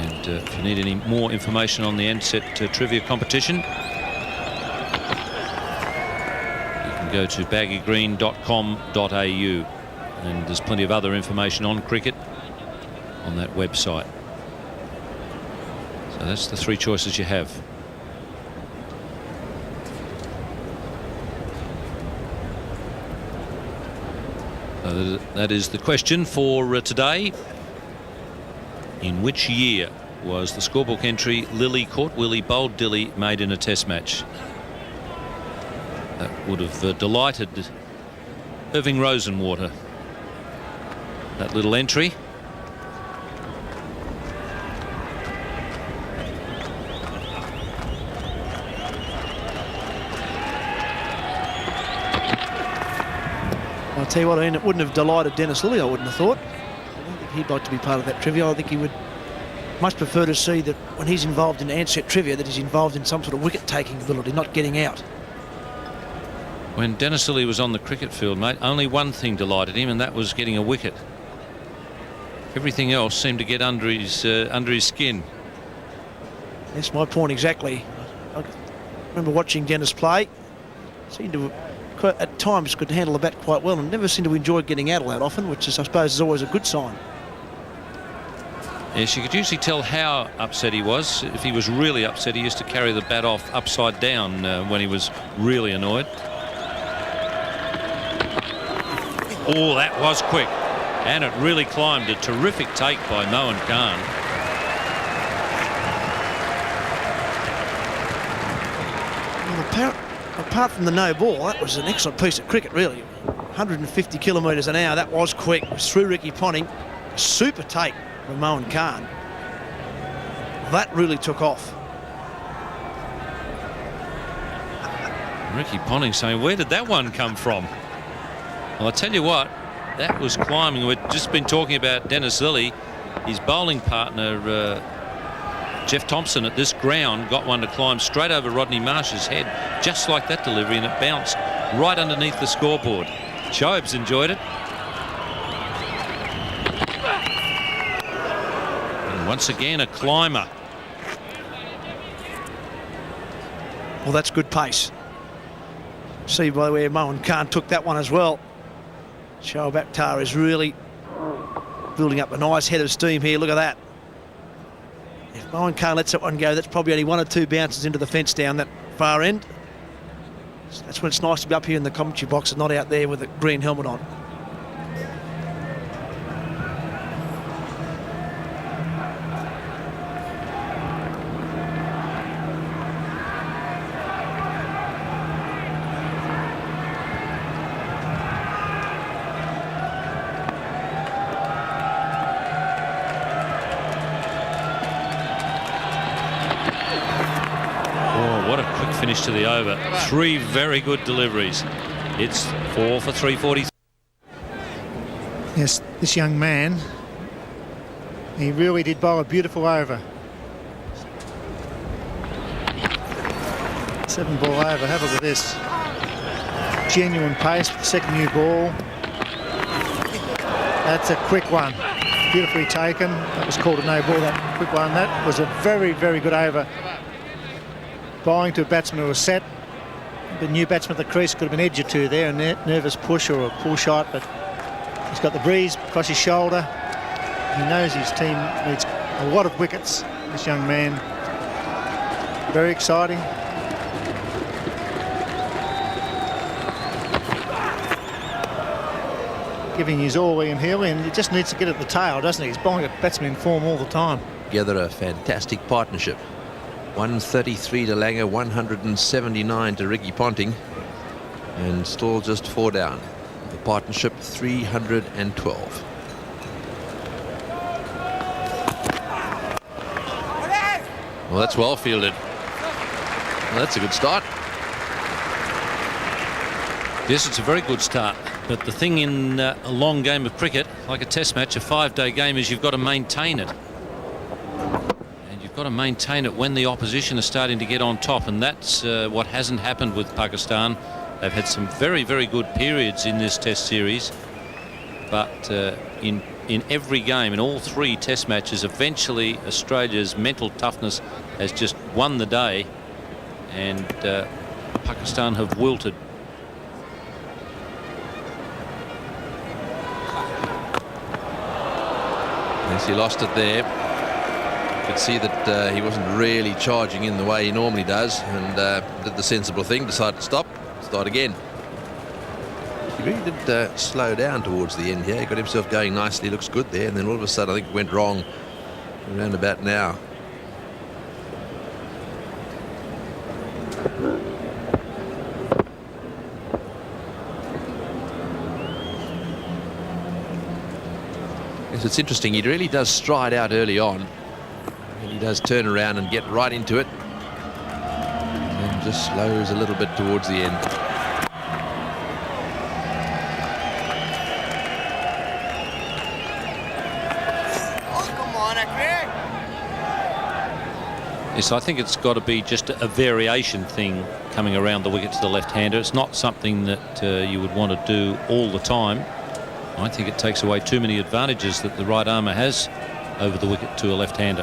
And if you need any more information on the Ansett trivia competition, you can go to baggygreen.com.au, and there's plenty of other information on cricket on that website. So that's the three choices you have. That is the question for today. In which year was the scorebook entry "Lily caught Willie, bowled Dilly" made in a test match? That would have delighted Irving Rosenwater, that little entry. I'll tell you what, Ian, it wouldn't have delighted Dennis Lilly, I wouldn't have thought. I don't think he'd like to be part of that trivia. I think he would much prefer to see that when he's involved in Ansett trivia, that he's involved in some sort of wicket-taking ability, not getting out. When Dennis Lilly was on the cricket field, mate, only one thing delighted him, and that was getting a wicket. Everything else seemed to get under his skin. That's my point exactly. I remember watching Dennis play. Seemed to at times could handle the bat quite well, and never seemed to enjoy getting out all that often, which is, I suppose, is always a good sign. Yes, you could usually tell how upset he was. If he was really upset, he used to carry the bat off upside down when he was really annoyed. Oh, that was quick, and it really climbed. A terrific take by Mohan Khan. Well, apart from the no ball, that was an excellent piece of cricket, really. 150 kilometres an hour, that was quick. It was through Ricky Ponting. A super take from Mohan Khan. That really took off. Ricky Ponting saying, where did that one come from? Well, I tell you what, that was climbing. We've just been talking about Dennis Lilly. His bowling partner, Jeff Thompson, at this ground got one to climb straight over Rodney Marsh's head, just like that delivery, and it bounced right underneath the scoreboard. Shoaib's enjoyed it. And once again, a climber. Well, that's good pace. See by the way Mohan Khan took that one as well. Shoaib Akthar is really building up a nice head of steam here. Look at that. If Mohan Khan lets that one go, that's probably only one or two bounces into the fence down that far end. So that's when it's nice to be up here in the commentary box and not out there with a green helmet on. Finish to the over. Three very good deliveries. It's 4 for 340. Yes, this young man, he really did bowl a beautiful over. 7-ball over. Have a look at this. Genuine pace with the second new ball. That's a quick one. Beautifully taken. That was called a no ball, that quick one. That was a very, very good over. Bowling to a batsman who was set. The new batsman at the crease could have been edge or two there, a nervous push or a pull shot, but he's got the breeze across his shoulder. He knows his team needs a lot of wickets, this young man. Very exciting. Giving his all, Ian Healy, and he just needs to get at the tail, doesn't he? He's bowling a batsman in form all the time. Together a fantastic partnership. 133 to Langer, 179 to Ricky Ponting, and still just 4 down. The partnership 312. Well, that's well fielded. Well, that's a good start. Yes, it's a very good start. But the thing in a long game of cricket, like a test match, a 5-day game, is you've got to maintain it. Got to maintain it when the opposition is starting to get on top, and that's what hasn't happened with Pakistan. They've had some very, very good periods in this test series, but in in every game, in all 3 test matches. Eventually Australia's mental toughness has just won the day, and Pakistan have wilted. Yes, he lost it there. You could see that he wasn't really charging in the way he normally does, and did the sensible thing, decided to start again. He really did slow down towards the end here. He got himself going nicely, looks good there, and then all of a sudden I think it went wrong around about now. Yes, it's interesting. He really does stride out early on, and he does turn around and get right into it, and then just slows a little bit towards the end. Yes, I think it's got to be just a variation thing coming around the wicket to the left-hander. It's not something that you would want to do all the time. I think it takes away too many advantages that the right armour has over the wicket to a left-hander.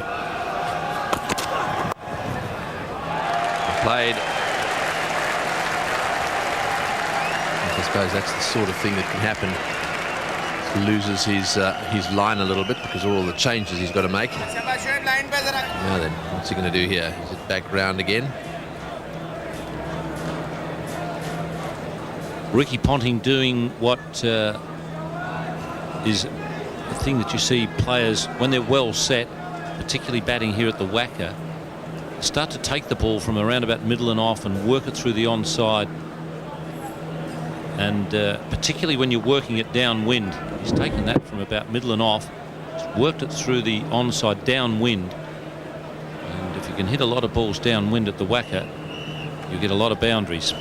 Played. I suppose that's the sort of thing that can happen. He loses his line a little bit because of all the changes he's got to make. Now then, what's he going to do here? Is it back round again? Ricky Ponting doing what is the thing that you see players when they're well set, particularly batting here at the Wacker, start to take the ball from around about middle and off and work it through the onside. And particularly when you're working it downwind, he's taken that from about middle and off, worked it through the onside downwind. And if you can hit a lot of balls downwind at the Wacker, you get a lot of boundaries.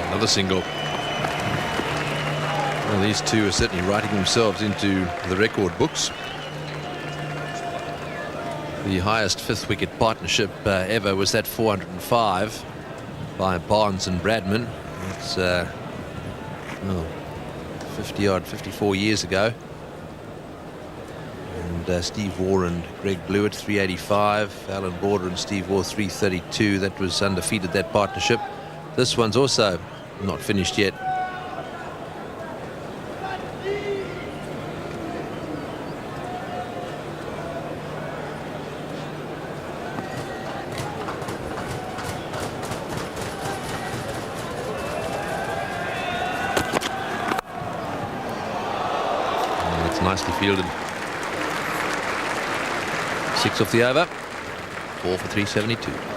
Another single. Well, these two are certainly writing themselves into the record books. The highest 5th wicket partnership ever was that 405 by Barnes and Bradman. It's 50-odd, 54 years ago. And Steve Waugh and Greg Blewett 385, Alan Border and Steve Waugh 332. That was undefeated, that partnership. This one's also not finished yet. Nicely fielded. 6 off the over, 4 for 372.